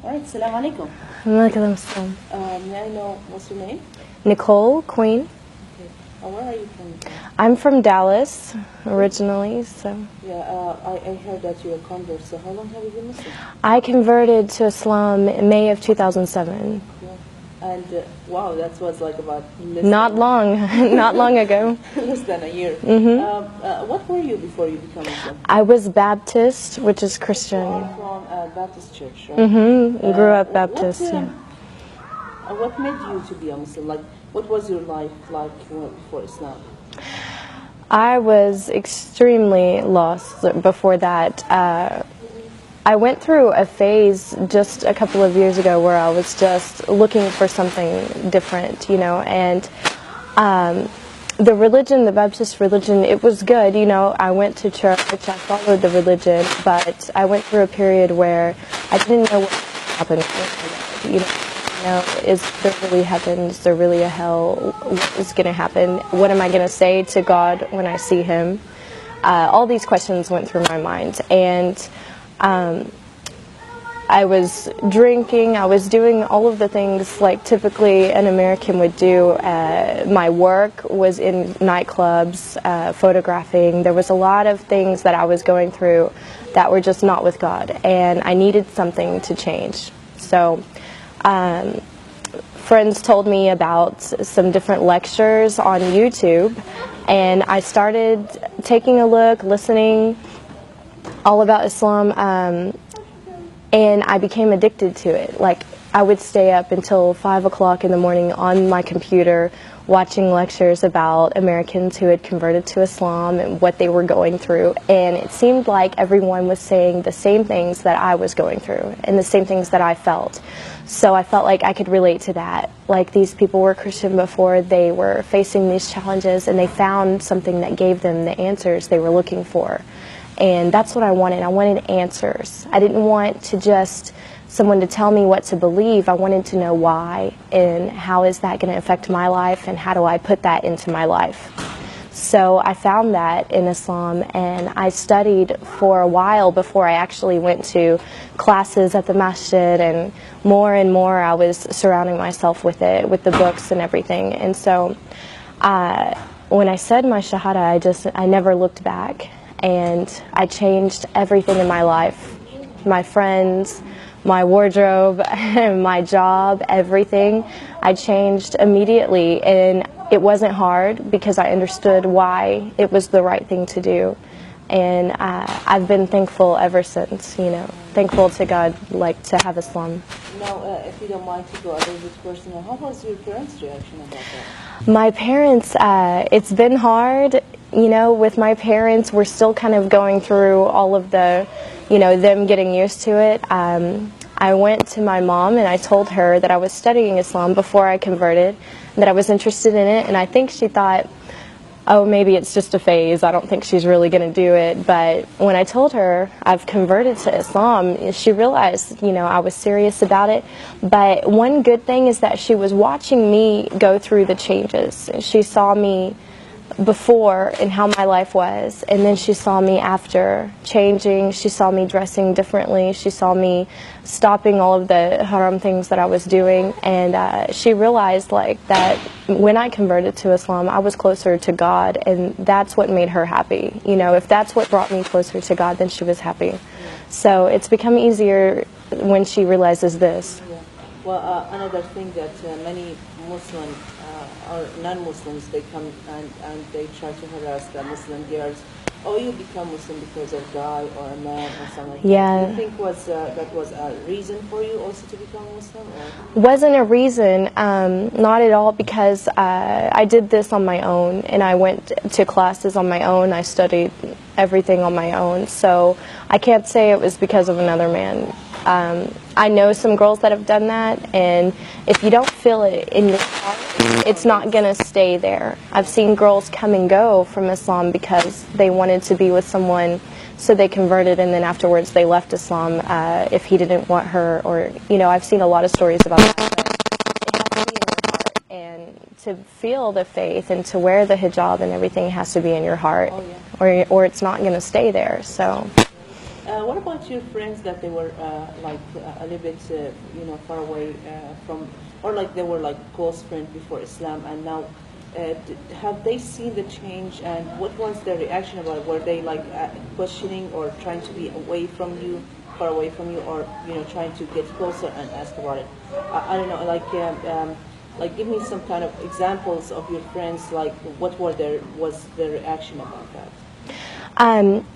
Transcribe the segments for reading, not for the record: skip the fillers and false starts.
Alright, Salam alaikum. Walaikum assalam. May I know what's your name? Nicole Queen. Okay. Where are you from? I'm from Dallas originally, so Yeah, I heard that you're a convert, so how long have you been Muslim? I converted to Islam in May of 2007. Yeah. And wow, that was like about Not long, not long ago. less than a year. What were you before you became Muslim? I was Baptist, which is Christian. You're from a Baptist church, right? Grew up Baptist. Yeah. What made you to be a Muslim? Like, what was your life like before Islam? I was extremely lost before that. I went through a phase just a couple of years ago where I was just looking for something different, and the religion, the Baptist religion, it was good, I went to church, I followed the religion, but I went through a period where I didn't know what happened, is there really heaven, is there really a hell, what is going to happen, what am I going to say to God when I see Him? All these questions went through my mind, and I was drinking, I was doing all of the things like typically an American would do. My work was in nightclubs, photographing. There was a lot of things that I was going through that were just not with God, and I needed something to change. So friends told me about some different lectures on YouTube, and I started taking a look, listening all about Islam, and I became addicted to it. Like, I would stay up until 5 o'clock in the morning on my computer watching lectures about Americans who had converted to Islam and what they were going through, and it seemed like everyone was saying the same things that I was going through and the same things that I felt. So I felt like I could relate to that. Like, these people were Christian before, they were facing these challenges, and they found something that gave them the answers they were looking for. And that's what I wanted. I wanted answers. I didn't want to just someone to tell me what to believe. I wanted to know why, and how is that going to affect my life, and how do I put that into my life. So I found that in Islam, and I studied for a while before I actually went to classes at the masjid, and more I was surrounding myself with it, with the books and everything. And so when I said my shahada, I never looked back. And I changed everything in my life, my friends, my wardrobe, my job, everything. I changed immediately, and it wasn't hard because I understood why it was the right thing to do. And I've been thankful ever since, thankful to God, to have Islam. Now, if you don't mind to go a little bit personal, how was your parents' reaction about that? My parents, it's been hard. With my parents, we're still kind of going through all of the, them getting used to it. I went to my mom and I told her that I was studying Islam before I converted, that I was interested in it, and I think she thought, oh, maybe it's just a phase, I don't think she's really going to do it. But when I told her I've converted to Islam, she realized, I was serious about it. But one good thing is that she was watching me go through the changes. She saw me before and how my life was, and then she saw me after changing. She saw me dressing differently. She saw me stopping all of the haram things that I was doing, and she realized that when I converted to Islam, I was closer to God, and that's what made her happy. If that's what brought me closer to God, then she was happy. Yeah. So it's become easier when she realizes this. Yeah. Well, another thing that many Muslims or non-Muslims, they come and they try to harass the Muslim girls. Oh, you become Muslim because of a guy or a man or something like that. Yeah. Do you think that was a reason for you also to become Muslim? Or? Wasn't a reason, not at all, because I did this on my own, and I went to classes on my own. I studied everything on my own, so I can't say it was because of another man. I know some girls that have done that, and if you don't feel it in your heart, it's not going to stay there. I've seen girls come and go from Islam because they wanted to be with someone, so they converted, and then afterwards they left Islam if he didn't want her, or, I've seen a lot of stories about that. But it has to be in your heart, and to feel the faith and to wear the hijab and everything has to be in your heart, or it's not going to stay there, so... What about your friends that they were like a little bit, far away from, or like they were like close friends before Islam, and now have they seen the change, and what was their reaction about it? Were they like questioning or trying to be away from you, far away from you, or trying to get closer and ask about it? I don't know, like give me some kind of examples of your friends, like what was their reaction about that?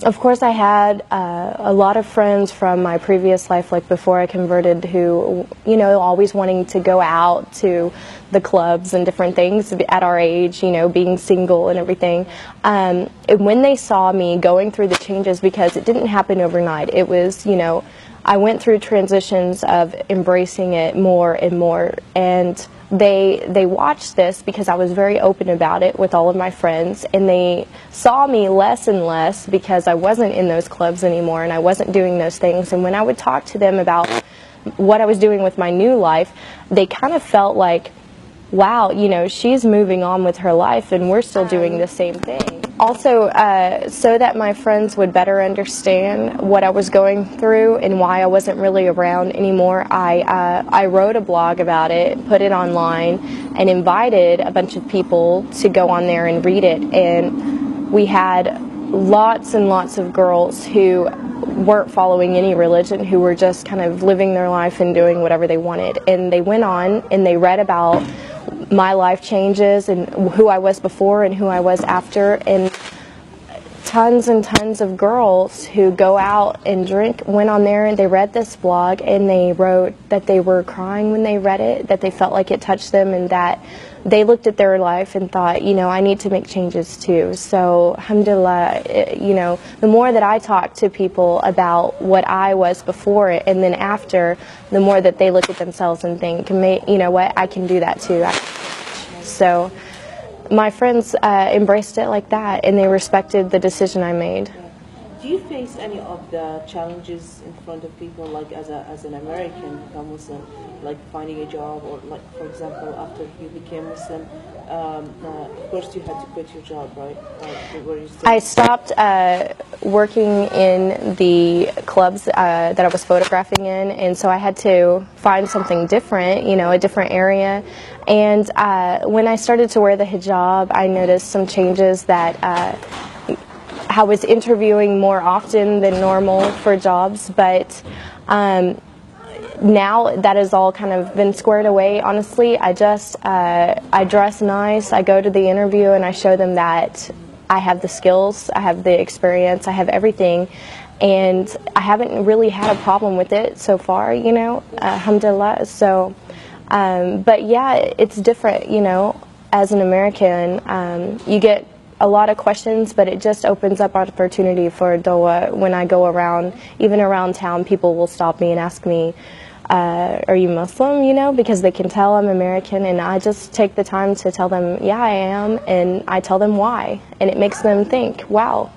Of course, I had a lot of friends from my previous life, like before I converted, who, always wanting to go out to the clubs and different things at our age, being single and everything. And when they saw me going through the changes, because it didn't happen overnight, it was, I went through transitions of embracing it more and more, and they watched this because I was very open about it with all of my friends, and they saw me less and less because I wasn't in those clubs anymore and I wasn't doing those things. And when I would talk to them about what I was doing with my new life, they kind of felt like, wow, she's moving on with her life and we're still doing the same thing. Also, so that my friends would better understand what I was going through and why I wasn't really around anymore, I wrote a blog about it, put it online, and invited a bunch of people to go on there and read it. And we had lots and lots of girls who weren't following any religion, who were just kind of living their life and doing whatever they wanted. And they went on and they read about my life changes and who I was before and who I was after, and tons and tons of girls who go out and drink went on there and they read this blog and they wrote that they were crying when they read it, that they felt like it touched them, and that they looked at their life and thought, I need to make changes too. So alhamdulillah, the more that I talk to people about what I was before it and then after, the more that they look at themselves and think, what, I can do that too. So my friends embraced it like that, and they respected the decision I made. Do you face any of the challenges in front of people, like as an American become Muslim, like finding a job, or like, for example, after you became Muslim, of course you had to quit your job, right? I stopped working in the clubs that I was photographing in, and so I had to find something different, a different area. And when I started to wear the hijab, I noticed some changes that I was interviewing more often than normal for jobs, but now that has all kind of been squared away. Honestly, I just I dress nice, I go to the interview and I show them that I have the skills, I have the experience, I have everything, and I haven't really had a problem with it so far, alhamdulillah. So but yeah, it's different, as an American. You get a lot of questions, but it just opens up opportunity for dawah. When I go around, even around town, people will stop me and ask me, are you Muslim, because they can tell I'm American, and I just take the time to tell them, yeah, I am, and I tell them why, and it makes them think, wow.